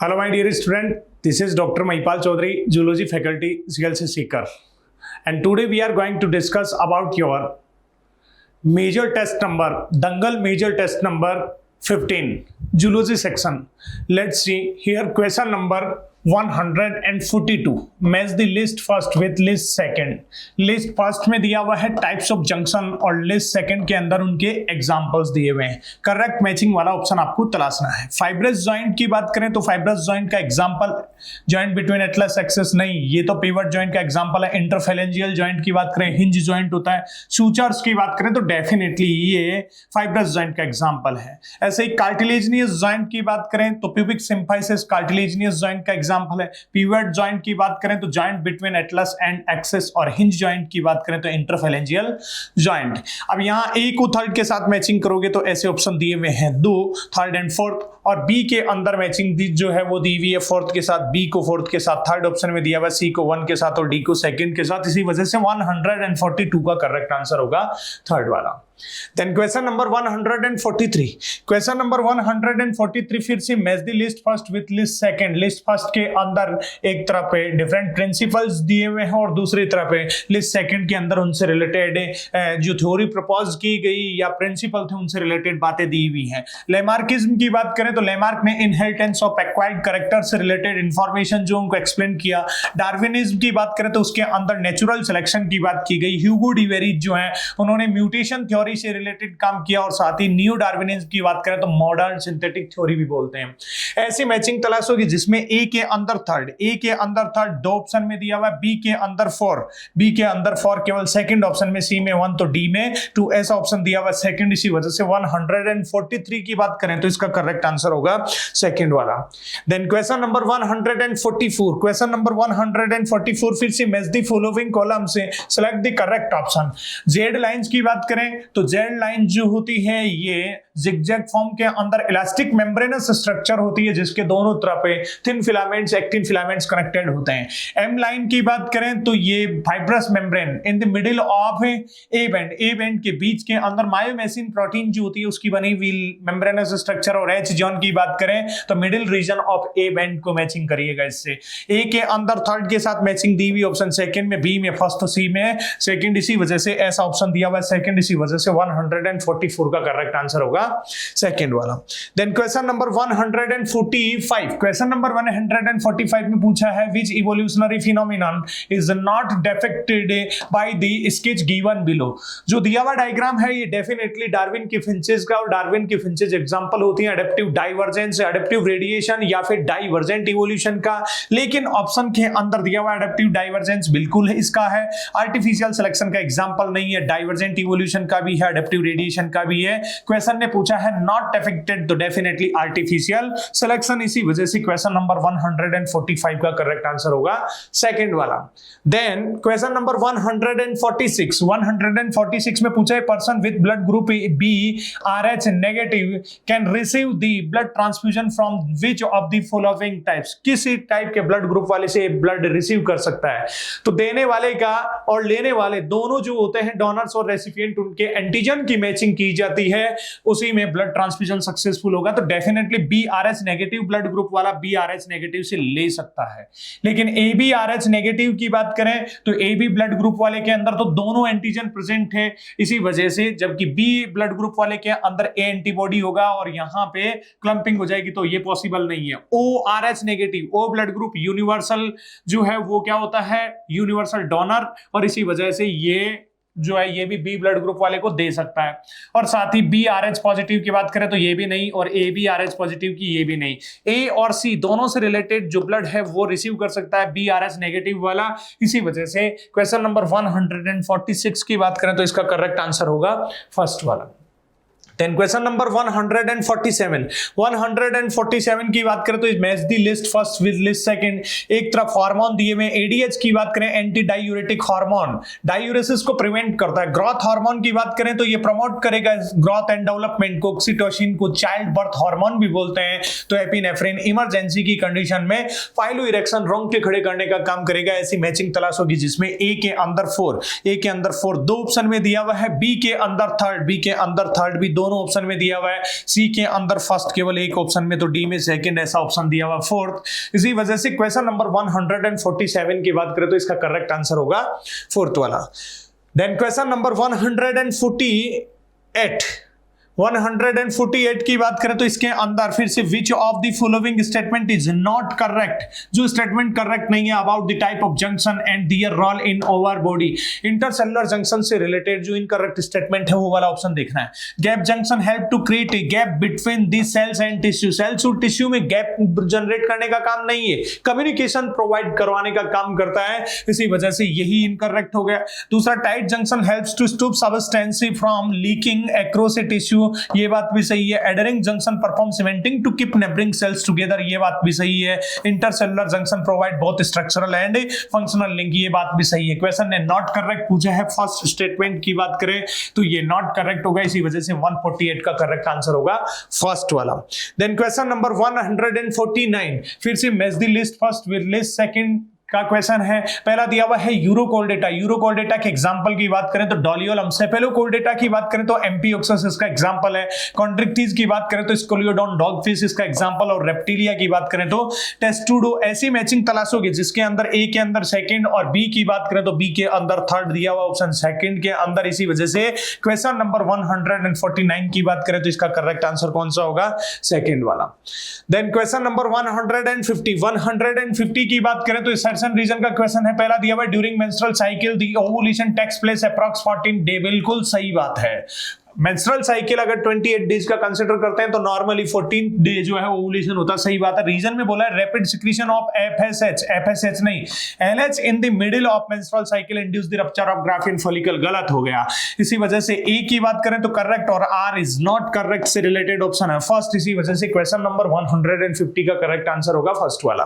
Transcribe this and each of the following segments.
Hello, my dear student. This is Dr. Mahipal Chaudhary, Zoology Faculty, CLC Seeker. And today we are going to discuss about your major test number, Dangal major test number 15, Zoology section. Let's see here question number 142. Match the list first with list second. List first में दिया हुआ है types of junction और list second के अंदर उनके examples दिए हुए हैं. करेक्ट मैचिंग वाला ऑप्शन आपको तलाशना है. फाइब्रस जॉइंट की बात करें तो फाइब्रस जॉइंट का example joint between Atlas axis नहीं, ये तो पिवट जॉइंट का एग्जांपल है. इंटरफेरेंजियल जॉइंट की बात करें हिंज जॉइंट होता है. सूचर्स की बात करें तो डेफिनेटली ये फाइब्रस जॉइंट का एग्जांपल है. ऐसे ही कार्टिलेजिनियस जॉइंट की बात करें तो प्यूबिक सिम्फाइसिस कार्टिलेजिनियस जॉइंट का एग्जांपल है. पिवट जॉइंट की बात करें तो joint between Atlas and axis और हिंज जॉइंट की बात करें तो इंटरफेरेंजियल जॉइंट. अब यहां ए को थर्ड के साथ मैचिंग करोगे तो ऐसे ऑप्शन दिए हुए हैं दो, थर्ड एंड फोर्थ, और बी के अंदर मैचिंग जो है वो दी हुई है फोर्थ के साथ, बी को फोर्थ के साथ, थर्ड ऑप्शन में दिया हुआ सी को वन के साथ और डी को सेकंड के साथ. इसी वजह से 142 का करेक्ट आंसर होगा थर्ड वाला. Then question number 143. Question number 143 फिर से match the list first with list second. List first के अंदर एक तरफ पे डिफरेंट प्रिंसिपल्स दिए हुए हैं और दूसरी तरफ पे लिस्ट सेकंड के अंदर उनसे रिलेटेड जो थ्योरी प्रपोज की गई या प्रिंसिपल थे उनसे रिलेटेड बातें दी हुई हैं. लेमार्किज्म की बात करें तो लेमार्क ने इनहेरिटेंस ऑफ एक्वायर्ड कैरेक्टर से रिलेटेड इंफॉर्मेशन जो उनको एक्सप्लेन किया. डार्विनिज्म की बात करें तो उसके अंदर नेचुरल सिलेक्शन की बात की गई. ह्यूगो डी वेरिज जो है उन्होंने म्यूटेशन थ्योरी से रिलेटेड काम किया और साथ ही न्यू डार्विनिज्म की बात करें तो मॉडर्न सिंथेटिक थ्योरी भी बोलते हैं. ऐसी मैचिंग तलाश होगी जिसमें ए के अंदर थर्ड दो ऑप्शन में दिया हुआ है, बी के अंदर फोर केवल सेकंड ऑप्शन में, सी में 1 तो डी में 2 ऐसा ऑप्शन दिया हुआ है सेकंड. इसी वजह से 143 की बात करें तो इसका करेक्ट आंसर होगा सेकंड वाला. Then question number 144. Question number 144 फिर से मैच द फॉलोइंग कॉलम से select the correct option. Z lines की बात करें तो जेड लाइन जो होती है ये जिगजैग फॉर्म के अंदर इलास्टिक मेम्ब्रेनस स्ट्रक्चर होती है जिसके दोनों तरफ पे thin filaments actin filaments connected होते हैं. एम लाइन की बात करें तो ये fibrous membrane in the middle of a band के बीच के अंदर मायोमेसिन प्रोटीन जो होती है उसकी बनी हुई मेम्ब्रेनस स्ट्रक्चर. और एच जॉन की बात करें तो middle region of a band को मैचिंग करिएगा इससे. ए के अंदर थर्ड के साथ मैचिंग दी हुई ऑप्शन सेकंड में, बी में फर्स्ट, सी में सेकंड. इसी वजह से ऐसा ऑप्शन दिया हुआ है सेकंड. इसी वजह से 144 का करेक्ट आंसर होगा सेकंड वाला. Then question number 145. Question number 145 में पूछा है which evolutionary phenomenon is not depicted by the sketch given below. जो दिया हुआ डायग्राम है ये डेफिनेटली डार्विन की फिंचेस का, और डार्विन की फिंचेस एग्जांपल होती है एडेप्टिव डाइवर्जेंस, एडेप्टिव रेडिएशन या फिर डाइवर्जेंट इवोल्यूशन का. लेकिन ऑप्शन के अंदर दिया हुआ एडेप्टिव डाइवर्जेंस बिल्कुल इसका है, आर्टिफिशियल सिलेक्शन का एग्जांपल नहीं है. डाइवर्जेंट इवोल्यूशन का भी है, एडेप्टिव रेडिएशन का भी है. क्वेश्चन ने पूछा है नॉट अफेक्टेड तो डेफिनेटली आर्टिफिशियल सिलेक्शन. इसी वजह से क्वेश्चन नंबर 145 का करेक्ट आंसर होगा सेकंड वाला. देन क्वेश्चन नंबर 146 में पूछा है person with blood group B RH negative can receive the blood transfusion from which of the following types. किसी टाइप के ब्लड ग्रुप वाले से ब्लड रिसीव कर सकता है. तो देने वाले का और लेने वाले दोनों जो होते हैं डोनर्स और रेसिपिएंट, उनके एंटीजन की मैचिंग की जाती है, उसी में ब्लड ट्रांसफ्यूजन सक्सेसफुल होगा. तो definitely BRH negative blood group वाला BRH नेगेटिव से ले सकता है. लेकिन ABRH नेगेटिव की बात करें तो AB ब्लड ग्रुप वाले के अंदर तो दोनों एंटीजन प्रेजेंट है, इसी वजह से जबकि B ब्लड ग्रुप वाले के अंदर A एंटीबॉडी होगा और यहां पे क्लंपिंग हो जाएगी, तो ये पॉसिबल नहीं है. ORH negative O blood group universal जो है वो क्या होता है, यूनिवर्सल डोनर, और इसी वजह से ये जो है ये भी बी ब्लड ग्रुप वाले को दे सकता है. और साथ ही BRH पॉजिटिव की बात करें तो ये भी नहीं, और ABRH पॉजिटिव की ये भी नहीं. A और C दोनों से रिलेटेड जो ब्लड है वो रिसीव कर सकता है BRH नेगेटिव वाला. इसी वजह से क्वेश्चन नंबर 146 की बात करें तो इसका करेक्ट आंसर होगा फर्स्ट वाला. देन क्वेश्चन नंबर 147 की बात करें तो match the list first with list second. एक तरफ हार्मोन दिए हुए ADH की बात करें एंटी डायूरेटिक हार्मोन, डायूरेसिस को प्रिवेंट करता है. ग्रोथ हार्मोन की बात करें तो ये प्रमोट करेगा ग्रोथ एंड डेवलपमेंट को. ऑक्सीटोसिन को चाइल्ड बर्थ हार्मोन भी बोलते हैं. तो एपिनेफ्रिन इमरजेंसी की कंडीशन में फाइलो इरेक्शन रोंगटे खड़े करने का काम करेगा. ऐसी मैचिंग तलाश होगी जिसमें ए के अंदर 4 दो ऑप्शन में दिया हुआ है, बी के अंदर थर्ड भी दोनों दोनों ऑप्शन में दिया हुआ है, सी के अंदर फर्स्ट केवल एक ऑप्शन में, तो डी में सेकंड ऐसा ऑप्शन दिया हुआ फोर्थ। इसी वजह से क्वेश्चन नंबर 147 की बात करें तो इसका करेक्ट आंसर होगा फोर्थ वाला। देन क्वेश्चन नंबर 148 की बात करें तो इसके अंदर फिर से which of the following statement is not correct, जो स्टेटमेंट करेक्ट नहीं है about the type of junction and their role in our body. Intercellular junction से रिलेटेड जो इनकरेक्ट स्टेटमेंट है वो वाला ऑप्शन देखना है। Gap junction help to create a gap between the cells and tissue, sales और टिश्यू में gap generate करने का काम नहीं है, कम्युनिकेशन प्रोवाइड करवाने का काम करता है, इसी वजह से यही इनकरेक्ट हो गया। दूसरा, tight junction helps to stop substance from leaking across a tissue, ये बात भी सही है। Adhering junction perform cementing to keep neighbouring cells together, ये बात भी सही है। Intercellular junction provide both structural and functional link, ये बात भी सही है। क्वेश्चन ने नॉट करेक्ट पूछा है, फर्स्ट स्टेटमेंट की बात करें तो ये नॉट करेक्ट होगा, इसी वजह से 148 का करेक्ट आंसर होगा फर्स्ट वाला। देन क्वेश्चन नंबर 149, फिर से match the list first with list second का क्वेश्चन है। पहला दिया हुआ है यूरोकोल्डेटा, यूरोकोल्डेटा के एग्जांपल की बात करें तो डोलियोलम, सेफेलोकोल्डेटा की बात करें तो एम्पियोक्सस इसका एग्जांपल है, कॉन्ड्रिक्टिस की बात करें तो स्कोलियोडोन डॉगफिश इसका एग्जांपल, और रेप्टिलिया की बात करें तो टेस्टुडो। ऐसी मैचिंग तलाशोगे जिसके अंदर ए के अंदर सेकंड और बी की बात करें तो बी के अंदर थर्ड दिया हुआ ऑप्शन सेकंड के अंदर, इसी वजह से क्वेश्चन नंबर 149 की बात करें तो इसका करेक्ट आंसर कौन सा होगा, सेकंड वाला। देन क्वेश्चन नंबर 150 की बात करें तो रीजन का क्वेश्चन है। पहला दिया हुआ during menstrual cycle the ovulation takes place approx 14 day, बिल्कुल सही बात है। मेंस्ट्रुअल साइकिल अगर 28 डेज का कंसीडर करते हैं तो नॉर्मली 14 डे जो है ओवुलेशन होता है, सही बात है। रीजन में बोला है रैपिड सिक्रीशन ऑफ एफएसएच नहीं, LH in the middle of menstrual cycle induce the rupture of graphene follicle, गलत हो गया। इसी वजह से ए की बात करें तो करेक्ट और आर इज नॉट करेक्ट से रिलेटेड ऑप्शन है फर्स्ट, इसी वजह से क्वेश्चन नंबर 150 का करेक्ट आंसर होगा फर्स्ट वाला।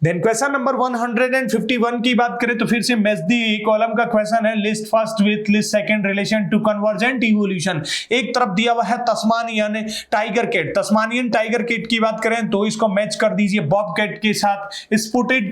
देन क्वेश्चन नंबर 151 की बात करें तो फिर से मैच दी कॉलम का क्वेश्चन है। List first with list second relation to convergent evolution. एक तरफ दिया हुआ है Tasmanian tiger cat, Tasmanian tiger cat की बात करें तो इसको मैच कर दीजिए बॉब कैट के साथ। स्पुटेड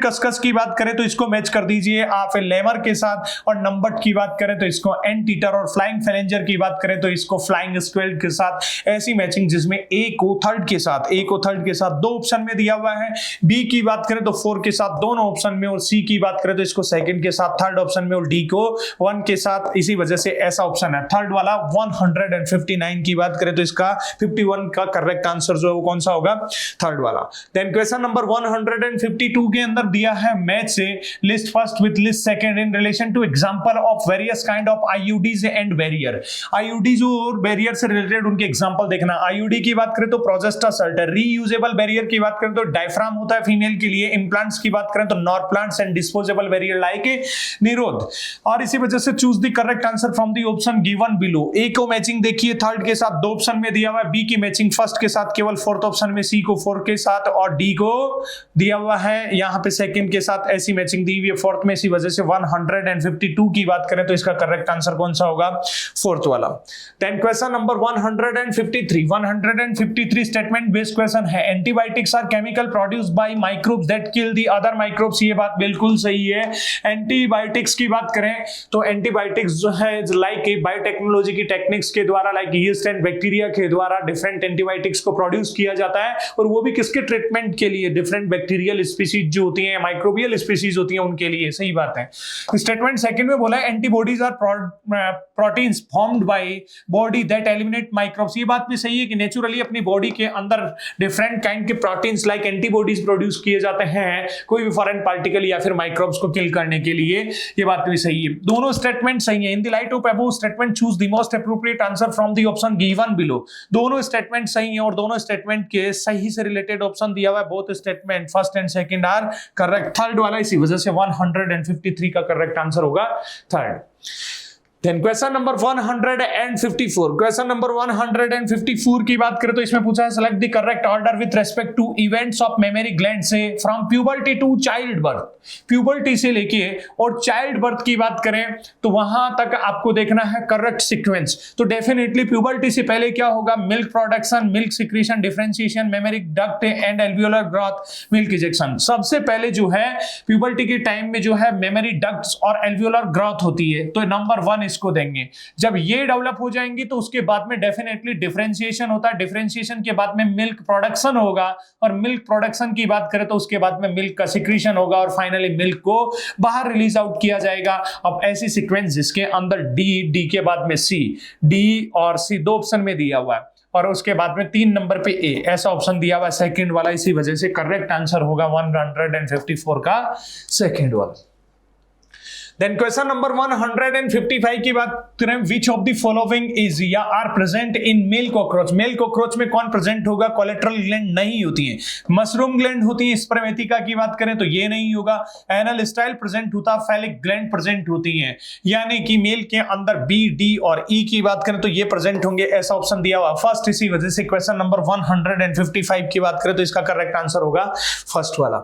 कस्कस की बात करें तो इसको मैच कर दीजिए आप लेमर के साथ, और नंबट की बात करें तो इसको एंटीटर, और फ्लाइंग फेलेंजर की बात करें तो इसको फ्लाइंग स्क्वेल के साथ। ऐसी मैचिंग जिसमें ए को थर्ड के साथ दो ऑप्शन में दिया हुआ है। बी की बात करें तो 4 के साथ दोनों ऑप्शन में, और सी की बात करें तो इसको सेकंड के साथ थर्ड ऑप्शन में, और डी को 1 के साथ, इसी वजह से ऐसा ऑप्शन है थर्ड वाला। 159 की बात करें तो इसका 51 का करेक्ट आंसर जो है वो कौन सा होगा, थर्ड वाला। देन क्वेश्चन नंबर 152 के अंदर दिया है मैच से list first with list second in relation two example of various kind of IUDs and barrier. IUDs और बैरियर से रिलेटेड उनके एग्जांपल देखना। आईयूडी की बात करें तो प्रोजेस्टा सल्टर, रीयूजेबल बैरियर की बात करें तो डायफ्राम होता है फीमेल के लिए, इम्प्लांट्स की बात करें तो nor plants and disposable barrier like Nirodh. और इसी वजह से choose the correct answer from the option given below. A को मैचिंग देखिए थर्ड के साथ 2 ऑप्शन में दिया हुआ है, बी की मैचिंग फर्स्ट के साथ केवल फोर्थ ऑप्शन में, सी को 4 के साथ, और डी को दिया हुआ है यहां पे सेकंड के साथ। ऐसी मैचिंग दी हुई है फोर्थ में, इसी वजह से 152 की बात करें तो इसका करेक्ट आंसर कौन सा होगा, फोर्थ वाला। Then question number 153 statement based question है। Antibiotics are chemical produce by microbes that kill the other microbes, ये बात बिल्कुल सही है। एंटीबायोटिक्स की बात करें तो एंटीबायोटिक्स जो है लाइक बायोटेक्नोलॉजी की टेक्निक्स के द्वारा, लाइक यीस्ट एंड बैक्टीरिया के द्वारा डिफरेंट एंटीबायोटिक्स को प्रोड्यूस किया जाता है, और वो भी किसके ट्रीटमेंट के लिए, डिफरेंट बैक्टीरियल स्पीशीज जो होती हैं, माइक्रोबियल स्पीशीज होती हैं उनके लिए, सही बात है। स्टेटमेंट सेकंड में बोला है antibodies are proteins formed by body that eliminate microbes, ये बात भी सही है कि नेचुरली अपनी बॉडी के अंदर डिफरेंट काइंड के प्रोटीन्स लाइक एंटीबॉडीज प्रोड्यूस किए जाते हैं कोई भी फॉरेन पार्टिकल या फिर माइक्रोब्स को किल करने के लिए, ये बात भी सही है। दोनों स्टेटमेंट सही है। In the light of above statement choose the most appropriate answer from the option given below. दोनों स्टेटमेंट सही हैं और दोनों स्टेटमेंट के सही से रिलेटेड ऑप्शन दिया हुआ है। Both statement first and second are correct, third वाला इसी वजह से 153 का करेक्ट आंसर होगा third. Then question number 154. Question number 154 की बात करें तो इसमें पूछा है select the correct order with respect to events of mammary gland से from puberty to child birth. Puberty से लेके और child birth की बात करें तो वहां तक आपको देखना है correct sequence. तो definitely puberty से पहले क्या होगा, milk production, milk secretion, differentiation, mammary duct and alveolar growth, milk ejection. सबसे पहले जो है puberty के टाइम में जो है mammary ducts और alveolar growth होती है, तो नंबर 1 इसको देंगे। जब ये डेवलप हो जाएंगी तो उसके बाद में डेफिनेटली डिफरेंशिएशन होता है, डिफरेंशिएशन के बाद में मिल्क प्रोडक्शन होगा, और मिल्क प्रोडक्शन की बात करें तो उसके बाद में मिल्क का सिक्रीशन होगा और फाइनली मिल्क को बाहर रिलीज आउट किया जाएगा। अब ऐसी सीक्वेंस जिसके अंदर डी के बाद में सी, डी और सी दो ऑप्शन में दिया हुआ है, और उसके बाद में 3 नंबर पे ए, ऐसा ऑप्शन दिया हुआ है सेकंड वाला। इसी वजह से करेक्ट आंसर होगा 154 का सेकंड वाला। देन क्वेश्चन नंबर 155 की बात करें, which of the following is या are present in male cockroach. Male cockroach में कौन प्रेजेंट होगा? कोलेट्रल ग्लैंड नहीं होती है, मशरूम ग्लैंड होती है। स्पर्मेटिका की बात करें तो ये नहीं होगा। एनल स्टाइल प्रेजेंट होता, फैलिक ग्लैंड प्रेजेंट होती है, यानी कि मेल के अंदर बी, डी और ई की बात करें तो ये प्रेजेंट होंगे, ऐसा ऑप्शन दिया हुआ फर्स्ट। इसी वजह से क्वेश्चन नंबर 155 की बात करें तो इसका करेक्ट आंसर होगा फर्स्ट वाला।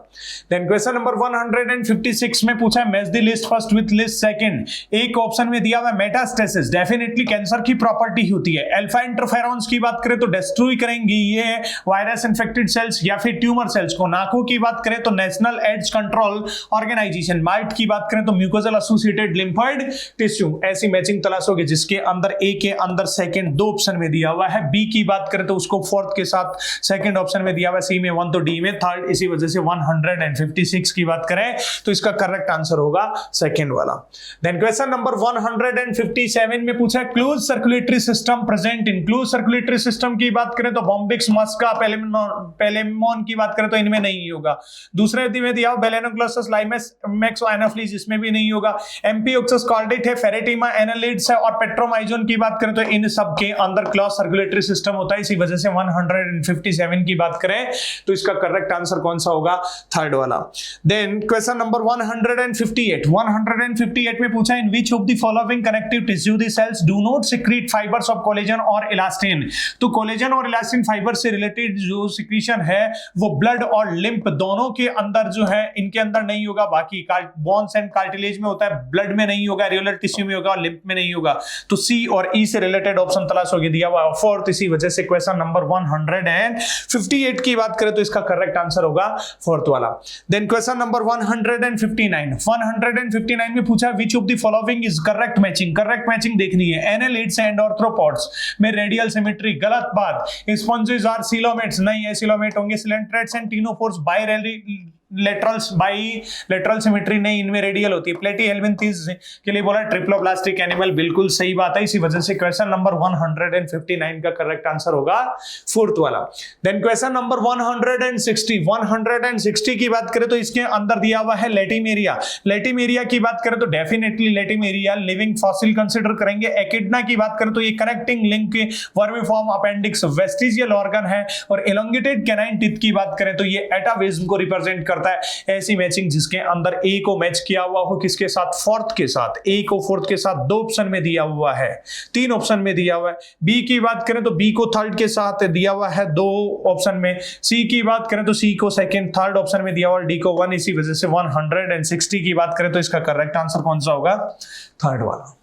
देन क्वेश्चन नंबर 156 में पूछा है, match the list first with list second. एक ऑप्शन में दिया हुआ मेटास्टेसिस, डेफिनेटली कैंसर की प्रॉपर्टी होती है। अल्फा इंटरफेरॉन्स की बात करें तो डिस्ट्रॉय करेंगी ये वायरस इन्फेक्टेड सेल्स या फिर ट्यूमर सेल्स को। नाको की बात करें तो नेशनल एड्स कंट्रोल ऑर्गेनाइजेशन। माइट की बात करें तो म्यूकोजल एसोसिएटेड लिम्फोइड टिश्यू। ऐसी मैचिंग तलाशोगे जिसके अंदर ए के अंदर सेकंड दो ऑप्शन में दिया हुआ है। बी की बात करें तो उसको फोर्थ के साथ सेकंड ऑप्शन में दिया हुआ है, सी में 1 तो डी में थर्ड। इसी वजह से 156 की बात करें तो इसका करेक्ट आंसर होगा सेकंड वाला। देन क्वेश्चन नंबर 157 में पूछा है, close circulatory system present in. Close circulatory system की बात करें तो बॉम्बिक्स, मस्का, पेलेमोन की बात करें तो इनमें नहीं होगा। दूसरे में दिया बेलेनोग्लोसस, लाइमस, मैक्स और एनाफ्लीज, इसमें भी नहीं होगा। एम्पियोक्सस कॉर्डेट है, फेरेटिमा, एनालिड्स है और पेट्रोमाइजोन की बात करें तो इन सब के अंदर क्लोज सर्कुलेटरी सिस्टम होता है। इसी वजह से 157 की बात करें तो इसका करेक्ट आंसर कौन सा होगा? थर्ड वाला। देन क्वेश्चन नंबर 158 में पूछा, in which of the following connective tissue the cells do not secrete fibres of collagen और इलास्टिन। तो कोलेजन और इलास्टिन फाइबर से रिलेटेड जो सिक्रीशन है वो ब्लड और लिम्फ दोनों के अंदर जो है, इनके अंदर नहीं होगा। बाकी बोन्स एंड कार्टिलेज में होता है, ब्लड में नहीं होगा, एरियोलर टिश्यू में होगा और लिम्फ में नहीं होगा। तो सी और ई से रिलेटेड ऑप्शन तलाशोगे, दिया हुआ फोर्थ। इसी वजह से क्वेश्चन नंबर 158 की बात करें तो इसका करेक्ट आंसर होगा फोर्थ वाला। देन क्वेश्चन नंबर 159 में पूछा, विच of the following is correct matching. Correct matching देखनी है। एनालिड्स एंड आर्थ्रोपोड्स में रेडियल सिमेट्री, गलत बात। स्पॉन्जेस आर सिलोमेट्स, नहीं है, सिलोमेट होंगे। Coelenterates and ctenophores bilateral symmetry, नहीं, इनमें रेडियल होती है। प्लेटीहेल्मिन्थीज के लिए बोला ट्रिप्लोब्लास्टिक एनिमल, बिल्कुल सही बात है। इसी वजह से क्वेश्चन नंबर 159 का करेक्ट आंसर होगा फोर्थ वाला। देन क्वेश्चन नंबर 160 की बात करें तो इसके अंदर दिया हुआ है लेटिमेरिया। लेटिमेरिया की बात करें तो definitely Latimeria living fossil consider करेंगे। एकिडना की बात करें तो ये कनेक्टिंग लिंक के वर्मिफॉर्म अपेंडिक्स वेस्टिजियल ऑर्गन है। और एलोंगेटेड कैनाइन टीथ की बात करें तो ये एटाविज्म को रिप्रेजेंट करता है। ऐसी मैचिंग जिसके अंदर ए को मैच किया हुआ हो किसके साथ? फोर्थ के साथ। ए को फोर्थ के साथ दो ऑप्शन में दिया हुआ है, 3 ऑप्शन में दिया हुआ है। बी की बात करें तो बी को थर्ड के साथ दिया हुआ है 2 ऑप्शन में। सी की बात करें तो सी को सेकंड थर्ड ऑप्शन में दिया हुआ, डी को 1। इसी वजह से 160 की बात करें तो इसका करेक्ट आंसर कौन सा होगा? थर्ड वाला।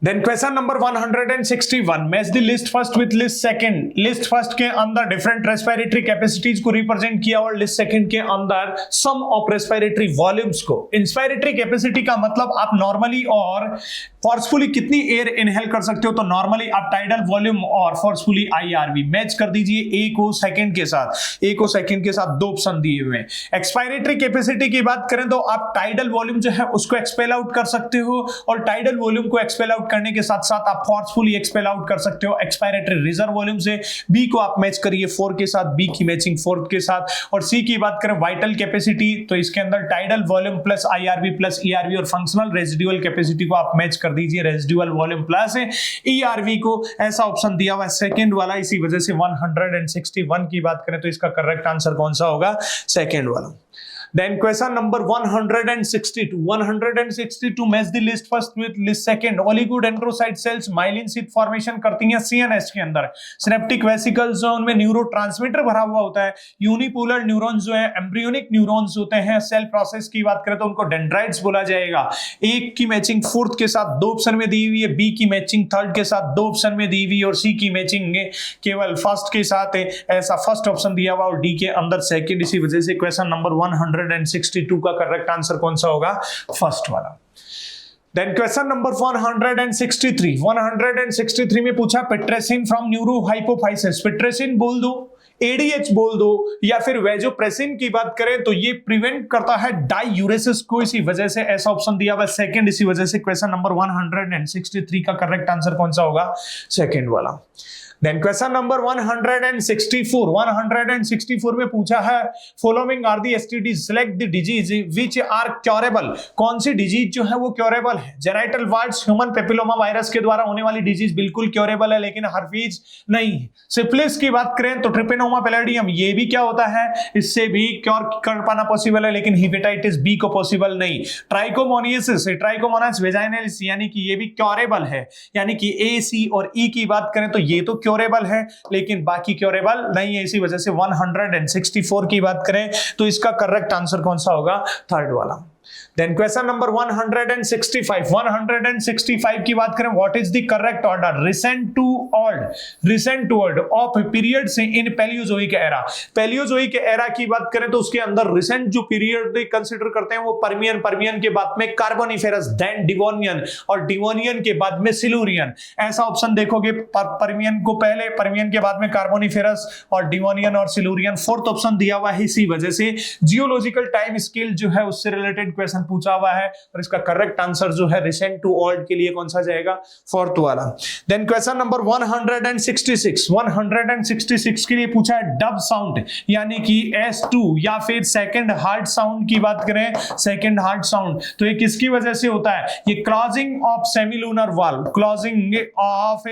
Then question number 161, match the list first with list second. List first के अंदर डिफरेंट रेस्पिरेटरी कैपेसिटीज को रिप्रेजेंट किया और लिस्ट सेकंड के अंदर सम ऑफ रेस्पिरेटरी वॉल्यूम्स को। इंस्पिरेटरी कैपेसिटी का मतलब आप नॉर्मली और फोर्सफुली कितनी एयर इनहेल कर सकते हो, तो नॉर्मली आप टाइडल वॉल्यूम और फोर्सफुली IRV मैच कर दीजिए ए को सेकंड के साथ। ए को सेकंड के साथ 2 ऑप्शन दिए हुए हैं। एक्सपायरेटरी कैपेसिटी की बात करें तो आप टाइडल वॉल्यूम जो है उसको एक्सपेल आउट कर सकते हो और टाइडल वॉल्यूम को एक्सपेल आउट करने के साथ साथ आप फोर्सफुली एक्सपेल आउट कर सकते हो एक्सपायरेटरी रिजर्व वॉल्यूम से। बी को आप मैच करिए 4 के साथ, बी की मैचिंग 4 के साथ। और सी की बात करें वाइटल कैपेसिटी, तो इसके अंदर tidal volume plus IRV plus ERV और फंक्शनल रेजिडुअल कैपेसिटी को आप मैच कर दीजिए रेजिडुअल वॉल्यूम प्लस ERV को। ऐसा ऑप्शन दिया हुआ है सेकंड वाला। इसी वजह से 161 की बात करें तो इसका करेक्ट आंसर कौन सा होगा? सेकंड वाला। Then question number 162 match the list first with list second। oligodendrocyte cells myelin sheath formation करती हैं CNS के अंदर। सिनेप्टिक वेसिकल्स जो उनमें न्यूरोट्रांसमीटर भरा हुआ होता है। यूनिपोलर न्यूरॉन्स जो है एम्ब्रियोनिक न्यूरॉन्स होते हैं। सेल प्रोसेस की बात करें तो उनको डेंड्राइट्स बोला जाएगा। एक की मैचिंग फोर्थ के साथ 2 ऑप्शन में दी हुई है, बी की मैचिंग थर्ड के साथ 2 ऑप्शन में दी हुई है और सी की मैचिंग केवल फर्स्ट के साथ है। ऐसा फर्स्ट ऑप्शन दिया हुआ और डी के अंदर सेकंड। इसी वजह से क्वेश्चन नंबर 162 का करेक्ट आंसर कौन सा होगा? फर्स्ट वाला। देन क्वेश्चन नंबर 163 में पूछा पिट्रेसिन फ्रॉम न्यूरोहाइपोफाइसिस, पिट्रेसिन बोल दो, एडीएच बोल दो, या फिर वेजोप्रेसिन की बात करें तो ये प्रिवेंट करता है डाइयूरेसिस को, इसी वजह से ऐसा ऑप्शन दिया हुआ सेकंड, इसी वजह से क्वेश्चन नंबर 163 का करेक्ट आंसर कौन सा होगा, सेकंड वाला। देन क्वेश्चन नंबर 164 में पूछा है following are the STD, select the disease which are curable, कौन सी डिजीज जो है वो क्योरेबल है। Genital warts human papilloma virus के द्वारा होने वाली डिजीज बिल्कुल क्योरेबल है, लेकिन हर्पीज नहीं है। सिफिलिस की बात करें तो ट्रिपेनोमा पैलिडियम, ये भी क्या होता है, इससे भी क्योर कर पाना पॉसिबल है, लेकिन हेपेटाइटिस बी को पॉसिबल नहीं। ट्राइकोमोनियासिस, ट्राइकोमोनास वेजाइनलिस, यानी कि ये भी क्योरेबल है, यानी कि ए, सी और ई की बात करें तो ये तो क्योरेबल है, लेकिन बाकी क्योरेबल नहीं है, इसी वजह से 164 की बात करें तो इसका करेक्ट आंसर कौन सा होगा, थर्ड वाला। देन क्वेश्चन नंबर 165 की बात करें, what is the correct order, recent to old of period से in Paleozoic era. Paleozoic era की बात करें तो उसके अंदर रिसेंट जो पीरियड कंसीडर करते हैं वो पर्मियन के बाद में कार्बोनिफेरस, देन डिवोनियन, और डिवोनियन के बाद में सिलूरियन। ऐसा ऑप्शन देखोगे, पर्मियन को पहले, पर्मियन के बाद में कार्बोनिफेरस और डिवोनियन और सिलूरियन, फोर्थ ऑप्शन दिया हुआ है, इसी वजह से जियोलॉजिकल टाइम स्केल जो है उससे रिलेटेड क्वेश्चन पूछा हुआ है, और इसका करेक्ट आंसर जो है रिसेंट टू ओल्ड के लिए कौन सा जाएगा, फोर्थ वाला। देन क्वेश्चन नंबर 166 के लिए पूछा है डब साउंड, यानी कि S2 या फिर सेकंड हार्ट साउंड की बात करें, सेकंड हार्ट साउंड तो ये किसकी वजह से होता है, ये closing of semilunar valve, closing of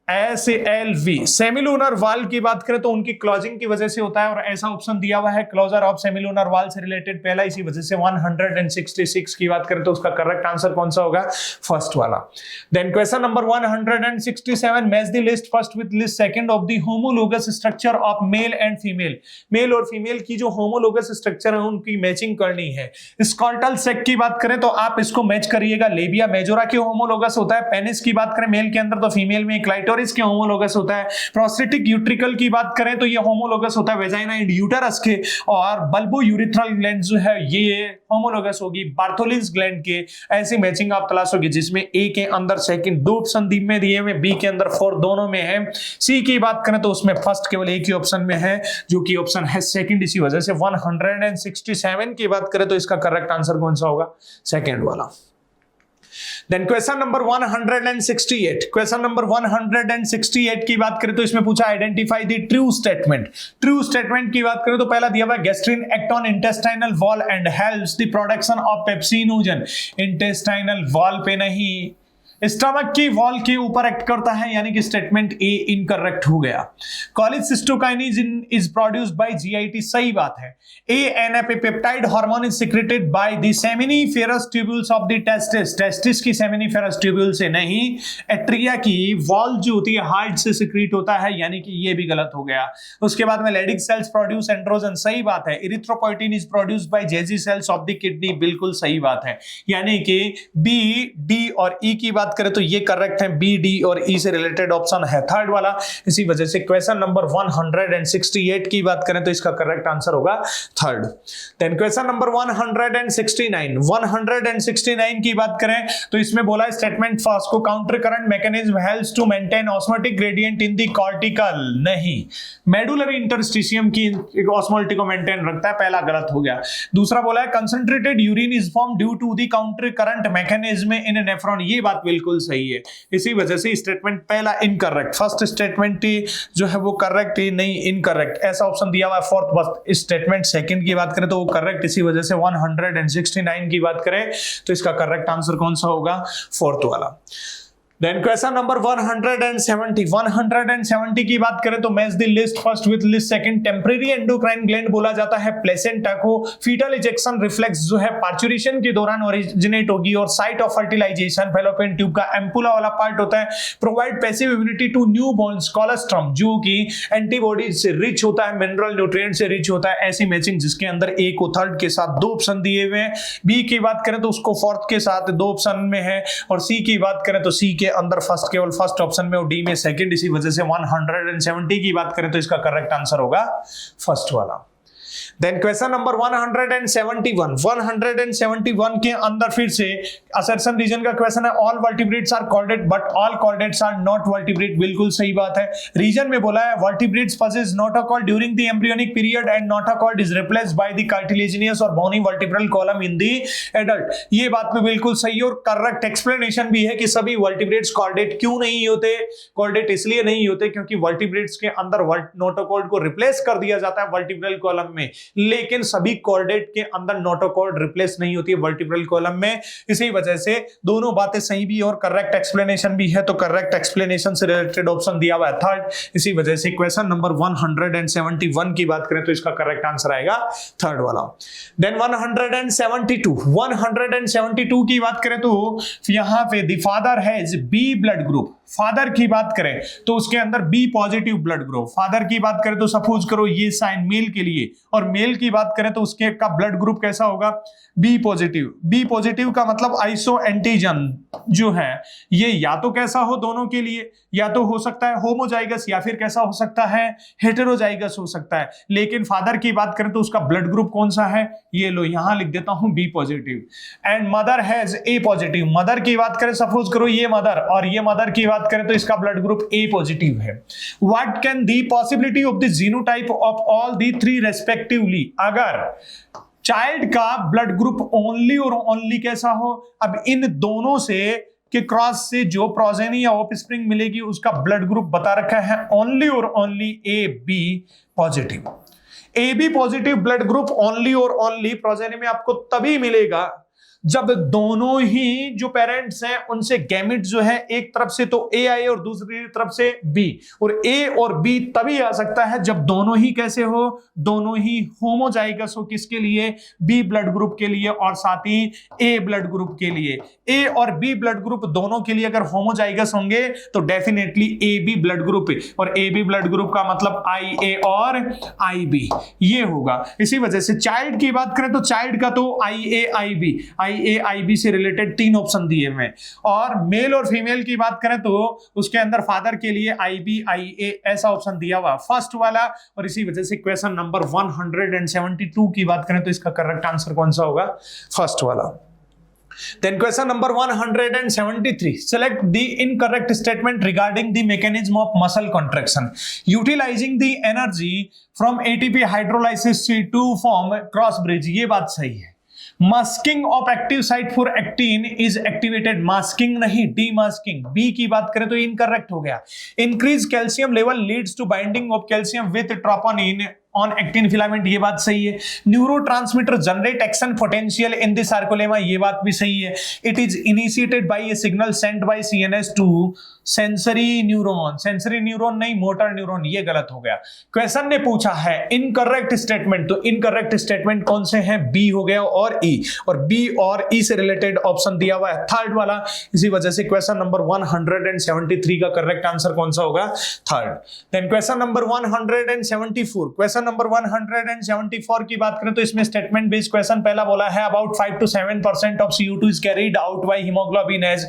SALV, semilunar valve की बात करें तो उनकी क्लोजिंग की वजह से होता है, और ऐसा ऑप्शन दिया हुआ है क्लोजर ऑफ सेमिलूनर वाल्व से रिलेटेड पहला, इसी वजह से 166 की बात करें तो उसका करेक्ट आंसर कौन सा होगा, फर्स्ट वाला। Then question number 167, match the list first with list second of the homologous structure of male and female, male और फीमेल की जो होमोलोगस स्ट्रक्चर है उनकी मैचिंग करनी है। स्कॉल्टल सेक की बात करें तो आप इसको मैच करिएगा, लेबिया मेजोरा के होमोलोगस होता है, पेनिस की बात करें मेल के अंदर तो फीमेल में क्लाइटोरिस के होमोलोगस होता है, प्रोस्टेटिक यूट्रिकल की बात करें तो ये होमोलोगस होता है वेजाइना एंड यूटेरस के, और बल्बो यूरिथ्रल ग्लैंड जो है ये होमोलोगस होगी बार्थोलिन्स ग्लैंड के। ऐसी मैचिंग आप तलाशोगे जिसमें ए के अंदर सेकंड, दो ऑप्शन दी में दिए हुए, बी के अंदर फोर, दोनों में है। सी की बात करें तो उसमें फर्स्ट केवल एक ही ऑप्शन में है जो कि ऑप्शन है सेकंड, इसी वजह से 167 की बात करें तो इसका करेक्ट आंसर कौन सा होगा, सेकंड वाला। देन क्वेश्चन नंबर 168 की बात करें तो इसमें पूछा identify the true statement. True statement की बात करें तो पहला दिया हुआ gastrin act on intestinal wall and helps the production of pepsinogen, intestinal wall पे नहीं, स्टमक की वॉल के ऊपर एक्ट करता है, यानी कि स्टेटमेंट ए इनकरेक्ट हो गया। Cholecystokinin is produced by GIT, सही बात है। ANF peptide hormone is secreted by the seminiferous tubules of the testis, testis की सेमिनिफेरस ट्यूब्यूल से नहीं, एट्रिया की वॉल जो होती है हार्ट से सिक्रीट होता है, यानी कि ये भी गलत हो गया। उसके बाद में लेडिक सेल्स प्रोड्यूस एंड्रोजन, सही बात है। Erythropoietin is produced bye Jazzy sales of the kidney, बिल्कुल सही बात है। यानी कि बी, डी और ई की बात करें तो ये करेक्ट है, बी, डी और ई से रिलेटेड ऑप्शन है थर्ड वाला, इसी वजह से क्वेश्चन नंबर 168 की बात करें तो इसका करेक्ट आंसर होगा थर्ड। देन क्वेश्चन नंबर 169 की बात करें तो इसमें बोला है स्टेटमेंट फर्स्ट को counter current mechanism helps to maintain osmotic gradient in the cortical, नहीं, मेडुलरी इंटरस्टिशियम की ऑस्मोलिटी को मेंटेन रखता है, पहला गलत हो गया। दूसरा बोला है concentrated urine is form due to the counter current mechanism in nephron, ये बात बिल्कुल सही है, इसी वजह से स्टेटमेंट पहला इनकरेक्ट, फर्स्ट स्टेटमेंट जो है वो करेक्ट ही नहीं, इनकरेक्ट, ऐसा ऑप्शन दिया हुआ है फोर्थ। बस स्टेटमेंट सेकंड की बात करें तो वो करेक्ट, इसी वजह से 169 की बात करें तो इसका करेक्ट आंसर कौन सा होगा, फोर्थ वाला। देन क्वेश्चन नंबर 170 की बात करें तो match the list first with list second. Temporary endocrine gland बोला जाता है प्लेसेंटा को, फीटल इजेक्शन रिफ्लेक्स जो है पार्चुरेशन के दौरान ओरिजिनेट होगी, और site of fertilization fallopian tube का एम्पुला वाला पार्ट होता है। Provide passive immunity to newborns, colostrum जो कि एंटीबॉडी से रिच होता है, मिनरल न्यूट्रिएंट से रिच होता है। ऐसी मैचिंग जिसके अंदर ए को थर्ड के साथ दो ऑप्शन दिए हुए हैं, बी की बात करें तो उसको फोर्थ के साथ दो ऑप्शन में है, और सी की बात करें तो सी के अंदर फर्स्ट केवल फर्स्ट ऑप्शन में और डी में सेकंड, इसी वजह से 170 की बात करें तो इसका करेक्ट आंसर होगा फर्स्ट वाला। देन क्वेश्चन नंबर 171 के अंदर फिर से असर्शन रीजन का क्वेश्चन है, all vertebrates are chordate but all chordates are not vertebrate. बिल्कुल सही बात है। रीजन में बोला है vertebrates possess notochord during the embryonic period and notochord is replaced by the cartilaginous और bony vertebral column in the adult। ये बात में बिल्कुल सही और करेक्ट एक्सप्लेनेशन भी है कि सभी वर्टिब्रेट्स कॉर्डेट क्यों नहीं होते। कॉर्डेट इसलिए नहीं होते क्योंकि वर्टिब्रेट्स के अंदर नोटोकॉर्ड को रिप्लेस कर दिया जाता है वर्टिब्रल कॉलम में, लेकिन सभी कॉर्डेट के अंदर नोटोकॉर्ड रिप्लेस नहीं होती है वर्टिब्रल कॉलम में। इसी वजह से दोनों बातें सही भी और करेक्ट एक्सप्लेनेशन भी है, तो करेक्ट एक्सप्लेनेशन से रिलेटेड ऑप्शन दिया हुआ है थर्ड। इसी वजह से क्वेश्चन नंबर 171 की बात करें तो इसका करेक्ट आंसर आएगा थर्ड वाला। देन 172 की बात करें तो यहां पे the father has B blood group. Father की बात करें तो उसके अंदर B positive blood group. Father की बात करें तो सपोज करो ये साइन मेल के लिए, और मेल की बात करें तो उसके का ब्लड ग्रुप कैसा होगा, बी पॉजिटिव। बी पॉजिटिव का मतलब आइसो एंटीजन जो है ये या तो कैसा हो दोनों के लिए, या तो हो सकता है होमोजाइगस या फिर कैसा हो सकता है हेटेरोजाइगस हो सकता है। लेकिन फादर की बात करें तो उसका ब्लड ग्रुप कौन सा है, ये लो यहां लिख देता हूं B positive. And mother has A positive. Mother की बात करें सपोज करो ये मदर, और ये मदर की बात करें तो इसका ब्लड ग्रुप ए पॉजिटिव है। What can the possibility of the genotype of all the three respectively. अगर चाइल्ड का ब्लड ग्रुप ओनली और ओनली कैसा हो, अब इन दोनों से के क्रॉस से जो प्रोजेनी या ऑफस्प्रिंग मिलेगी उसका ब्लड ग्रुप बता रखा है ओनली और only A B positive. A B positive blood group only और ओनली प्रोजेनी में आपको तभी मिलेगा जब दोनों ही जो पेरेंट्स हैं उनसे गैमेट जो है एक तरफ से तो ए आए और दूसरी तरफ से बी, और ए और बी तभी आ सकता है जब दोनों ही कैसे हो, दोनों ही होमोजाइगस हो। किसके लिए, बी ब्लड ग्रुप के लिए और साथ ही ए ब्लड ग्रुप के लिए। ए और बी ब्लड ग्रुप दोनों के लिए अगर होमोजाइगस होंगे तो definitely A B blood group, और ए बी ब्लड ग्रुप का मतलब आई ए और आई बी ये होगा। इसी वजह से चाइल्ड की बात करें तो चाइल्ड का तो आई ए आई बी, आई से रिलेटेड 3 ऑप्शन दिए हुए, और मेल और फीमेल की बात करें तो उसके अंदर फादर के लिए आई ऐसा ऑप्शन दिया हुआ फर्स्ट वाला। और इसी वजह से क्वेश्चन नंबर 172 की बात करें तो इसका करेक्ट आंसर कौन सा होगा, फर्स्ट वाला। Then question number 173. Select the incorrect statement regarding the mechanism of muscle contraction. Utilizing the energy from ATP hydrolysis to form cross bridge. ये बात सही है। Masking of active site for actin is activated. Masking नहीं, डीमास्किंग। B की बात करें तो incorrect हो गया। Increase calcium level leads to binding of calcium with troponin on actin filament. ये बात सही है। Neurotransmitter generate action potential in the sarcolemma. ये बात भी सही है। It is initiated by a signal sent by CNS to sensory neuron. Sensory neuron नहीं, मोटर न्यूरॉन। ये गलत हो गया। क्वेश्चन ने पूछा है इनकरेक्ट स्टेटमेंट, तो इनकरेक्ट स्टेटमेंट कौन से हैं, बी हो गया और ई, और बी और ई से रिलेटेड ऑप्शन दिया हुआ है थर्ड वाला। इसी वजह से क्वेश्चन नंबर 173 का करेक्ट आंसर कौन सा होगा, third. Then question number 174। Question number 174 की बात करें तो इसमें स्टेटमेंट बेस्ड क्वेश्चन पहला बोला है about 5 to 7% of CO2 is carried out by haemoglobin as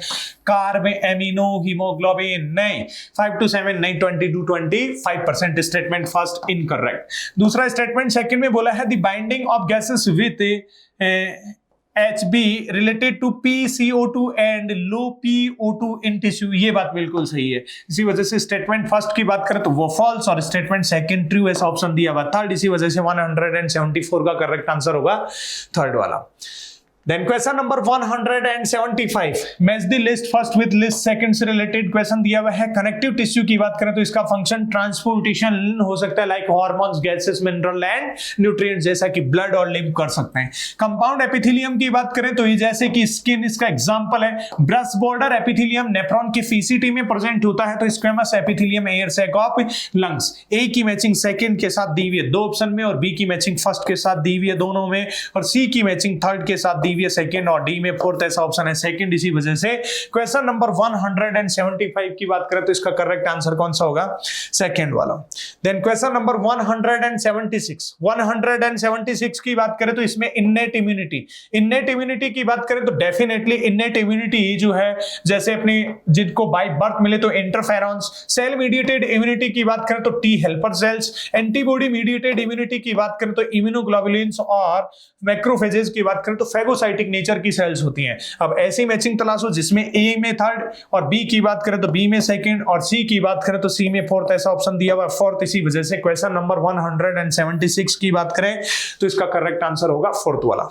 carb amino haemoglobin. नहीं, 5 to 7 नहीं, 20 to 25% स्टेटमेंट फर्स्ट इनकरेक्ट। दूसरा स्टेटमेंट सेकंड में बोला है the binding of gases with HB related to PCO2 and low PO2 in tissue। ये बात बिल्कुल सही है। इसी वजह से स्टेटमेंट फर्स्ट की बात करें तो वो फॉल्स, और स्टेटमेंट सेकंड ट्रू ऐसा ऑप्शन दिया हुआ थर्ड। इसी वजह से 174 का करेक्ट आंसर होगा थर्ड वाला। Then question number 175. Match the list first with list second से related question दिया हुआ है। कनेक्टिव टिश्यू की बात करें तो इसका फंक्शन ट्रांसपोर्टेशन हो सकता है, like hormones, gases, mineral and nutrients, जैसा कि ब्लड और लिम्फ कर सकते हैं। कंपाउंड एपिथेलियम की बात करें तो ये जैसे कि स्किन इसका एग्जांपल है। ब्रश बॉर्डर एपिथेलियम नेफ्रॉन के फीसीटी में प्रेजेंट होता है, तो squamous epithelium air sac of lungs. A की मैचिंग सेकंड के साथ दी हुई है 2 ऑप्शन में, और बी की मैचिंग फर्स्ट के साथ दी हुई है दोनों में, और सी की मैचिंग थर्ड के साथ दी डी सेकंड और डी में फोर्थ, ऐसा ऑप्शन है सेकंड। इसी वजह से क्वेश्चन नंबर 175 की बात करें तो इसका करेक्ट आंसर कौन सा होगा? सेकंड वाला। देन क्वेश्चन नंबर 176 की बात करें तो इसमें इन्नेट इम्यूनिटी की बात करें तो डेफिनेटली इन्नेट इम्यूनिटी जो है, जैसे अपने जिनको बाय बर्थ मिले तो इंटरफेरॉन्स। सेल मीडिएटेड इम्यूनिटी की बात करें तो T helper cells. Antibody mediated immunity की बात करें तो इम्यूनोग्लोबुलिन्स, और मैक्रोफेजेस की बात करें तो फेगोसाइटिक नेचर की सेल्स होती हैं। अब ऐसी मैचिंग तलाशो जिसमें ए में थर्ड और बी की बात करें तो बी में सेकंड और सी की बात करें तो सी में फोर्थ, ऐसा ऑप्शन दिया हुआ फोर्थ। इसी वजह से क्वेश्चन नंबर 176 की बात करें तो इसका करेक्ट आंसर होगा फोर्थ वाला।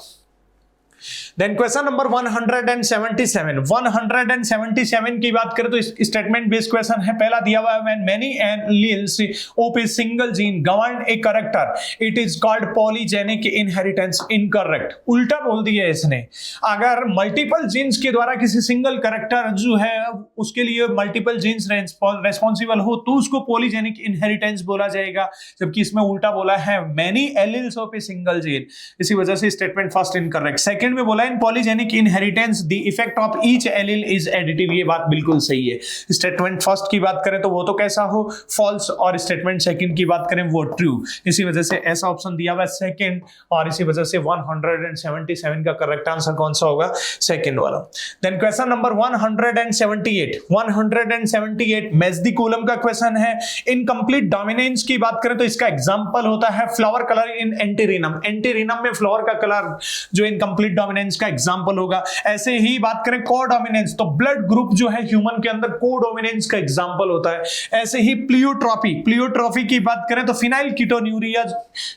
देन क्वेश्चन नंबर 177 की बात करें तो स्टेटमेंट बेस्ड क्वेश्चन है। पहला दिया हुआ है when many alleles of a single gene govern a character it is called polygenic inheritance. Incorrect, उल्टा बोल दिया इसने। अगर मल्टीपल जीन्स के द्वारा किसी सिंगल कैरेक्टर जो है उसके लिए मल्टीपल जीन्स रेस्पॉन्सिबल हो तो उसको पॉलीजेनिक इनहेरिटेंस बोला जाएगा, जबकि इसमें उल्टा बोला है many alleles of a single gene. इसी वजह से स्टेटमेंट फर्स्ट इनकरेक्ट। सेकंड में बोला in polygenic inheritance the effect of each allele is additive. ये बात बिल्कुल सही है। स्टेटमेंट फर्स्ट की बात करें तो वो तो कैसा हो, फॉल्स, और स्टेटमेंट सेकंड की बात करें वो ट्रू। इसी वजह से ऐसा ऑप्शन दिया हुआ है सेकंड, और इसी वजह से 177 का करेक्ट आंसर कौन सा होगा? सेकंड वाला। देन क्वेश्चन नंबर 178 मेस्डिकुलम का क्वेश्चन है। इनकंप्लीट डोमिनेंस की बात करें तो इसका एग्जांपल होता है फ्लावर कलर इन एंटीरिनम। एंटीरिनम में फ्लावर का कलर जो इनकंप्लीट डोमिनेंस का एग्जांपल होगा। ऐसे ही बात करें कोडोमिनेंस तो ब्लड ग्रुप जो है ह्यूमन के अंदर कोडोमिनेंस का एग्जांपल होता है। ऐसे ही प्लियोट्रॉफी की बात करें तो फिनाइल कीटोन्यूरिया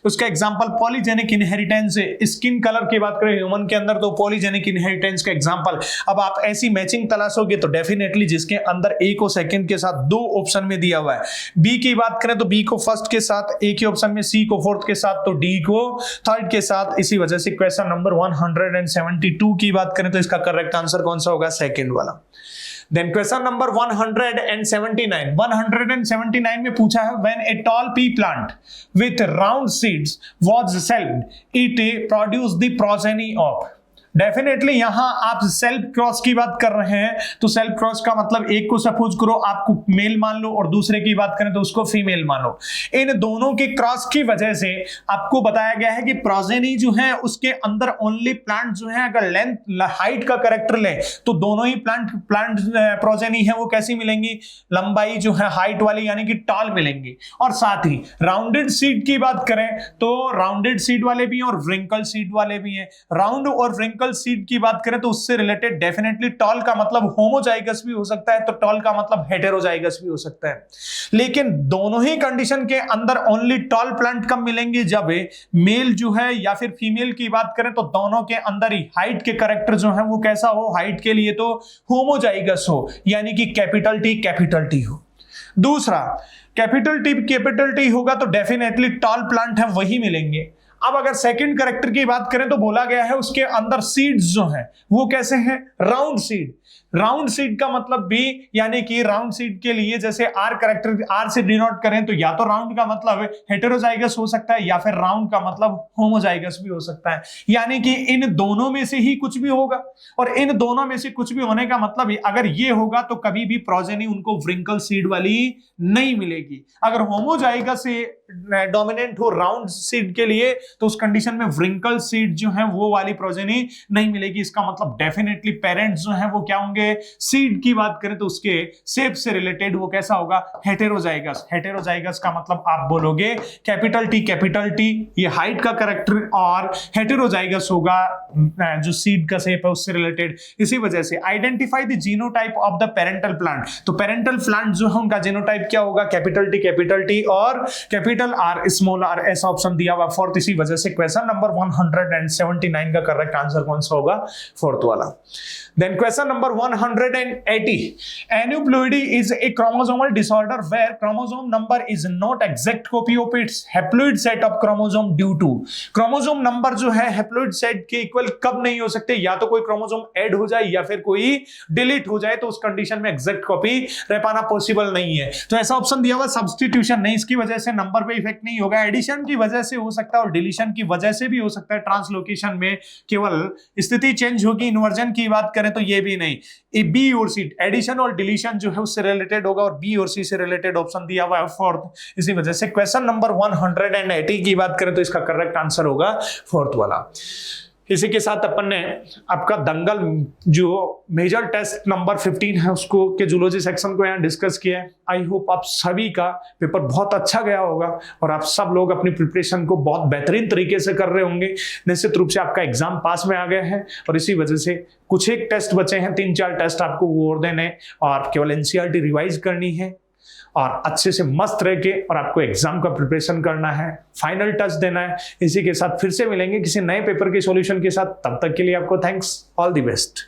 उसका एग्जांपल पॉलीजेनिक इनहेरिटेंस है। स्किन कलर की बात करें ह्यूमन के अंदर तो पॉलीजेनिक इनहेरिटेंस का एग्जांपल। अब आप ऐसी मैचिंग तलाशोगे तो डेफिनेटली जिसके अंदर ए को सेकंड के साथ दो ऑप्शन में दिया हुआ है, बी की बात करें तो बी को फर्स्ट के साथ ए के ऑप्शन में, सी को फोर्थ के साथ तो डी को थर्ड के साथ। इसी वजह से क्वेश्चन नंबर 172 की बात करें तो इसका करेक्ट आंसर कौन सा होगा? सेकंड वाला। देन क्वेश्चन नंबर 179 में पूछा है when a tall pea plant with round seeds was selfed it produce the progeny of. Definitely यहां आप सेल्फ क्रॉस की बात कर रहे हैं तो सेल्फ क्रॉस का मतलब एक को सपोज करो आपको मेल मान लो और दूसरे की बात करें तो उसको फीमेल मान लो। इन दोनों के क्रॉस की वजह से आपको बताया गया है कि प्रोजेनी जो है उसके अंदर ओनली प्लांट जो है अगर लेंथ हाइट का कैरेक्टर ले तो दोनों ही प्लांट प्रोजेनी है वो कैसी मिलेंगी? लंबाई जो है हाइट वाली यानी कि टॉल मिलेंगी। और साथ ही राउंडेड सीड की बात करें तो राउंडेड सीड वाले भी हैं और व्रिंकल सीड वाले भी हैं। राउंड और व्रिंकल सीड की बात करें तो उससे रिलेटेड डेफिनेटली टॉल का मतलब होमोजाइगस भी हो सकता है तो टॉल का मतलब हेटेरोजाइगस भी हो सकता है। लेकिन दोनों ही कंडीशन के अंदर ओनली टॉल प्लांट कब मिलेंगे? जब मेल जो है या फिर फीमेल की बात करें तो दोनों के अंदर ही हाइट के कैरेक्टर जो है वो कैसा हो? हाइट के लिए तो होमोजाइगस हो यानी कि कैपिटल टी हो। दूसरा कैपिटल टी होगा तो डेफिनेटली टॉल प्लांट है वही मिलेंगे। अब अगर सेकंड कैरेक्टर की बात करें तो बोला गया है उसके अंदर सीड्स जो हैं वो कैसे हैं? Round seed. राउंड सीड का मतलब भी यानी कि राउंड सीड के लिए जैसे आर कैरेक्टर आर से डिनोट करें तो या तो राउंड का मतलब हेटेरोजाइगस हो सकता है या फिर राउंड का मतलब होमोजाइगस भी हो सकता है। यानी कि इन दोनों में से ही कुछ भी होगा और इन दोनों में से कुछ भी होने का मतलब अगर ये होगा तो कभी भी प्रोजेनी उनको व्रिंकल सीड वाली नहीं मिलेगी। अगर होमोजाइगस से डोमिनेंट हो राउंड सीड के लिए तो उस कंडीशन में व्रिंकल सीड जो है वो वाली प्रोजेनी नहीं मिलेगी। इसका मतलब डेफिनेटली पेरेंट्स जो है वो क्या होंगे? सीड की बात करें तो उसके शेप से रिलेटेड वो कैसा होगा? हेटेरोजाइगस। हेटेरोजाइगस का मतलब आप बोलोगे कैपिटल टी ये हाइट का कैरेक्टर और हेटेरोजाइगस होगा जो सीड का शेप है उससे रिलेटेड। इसी वजह से identify the genotype of the parental plant तो पेरेंटल प्लांट जो है उनका जीनोटाइप क्या होगा? कैपिटल टी और कैपिटल आर स्मॉल आर, ऐसा ऑप्शन दिया हुआ फोर्थ। इसी वजह से क्वेश्चन नंबर 179 का करेक्ट आंसर कौन सा होगा? फोर्थ वाला। Then question number 180. Aneuploidy is a chromosomal disorder where chromosome number is not exact copy of its haploid set of chromosome due to chromosome number जो है हैप्लोइड सेट के equal कब नहीं हो सकते, या तो कोई क्रोमोसोम ऐड हो जाए या फिर कोई डिलीट हो जाए, तो उस कंडीशन में एग्जैक्ट कॉपी रह पाना पॉसिबल नहीं है। तो ऐसा ऑप्शन दिया हुआ सब्स्टिट्यूशन नहीं, इसकी वजह से नंबर पे इफेक्ट नहीं होगा, एडिशन की वजह से हो सकता है और डिलीशन की वजह से भी हो सकता है। ट्रांसलोकेशन में केवल स्थिति चेंज होगी। इन्वर्जन की बात करें तो ये भी नहीं, ए बी और सी, एडिशन और डिलीशन जो है उससे रिलेटेड होगा और बी और सी से रिलेटेड ऑप्शन दिया हुआ है फोर्थ। इसी वजह से क्वेश्चन नंबर 180 की बात करें तो इसका करेक्ट आंसर होगा फोर्थ वाला। इसी के साथ अपन ने आपका दंगल जो मेजर टेस्ट नंबर 15 है उसको के जूलॉजी सेक्शन को यहाँ डिस्कस किया है। आई होप आप सभी का पेपर बहुत अच्छा गया होगा और आप सब लोग अपनी प्रिपरेशन को बहुत बेहतरीन तरीके से कर रहे होंगे। निश्चित रूप से आपका एग्जाम पास में आ गया है और इसी वजह से कुछ एक टेस्ट बचे हैं, 3-4 टेस्ट आपको वो और देने और केवल एनसीईआरटी रिवाइज करनी है और अच्छे से मस्त रह के और आपको एग्जाम का प्रिपरेशन करना है, फाइनल टच देना है। इसी के साथ फिर से मिलेंगे किसी नए पेपर के सॉल्यूशन के साथ, तब तक के लिए आपको थैंक्स, ऑल द बेस्ट।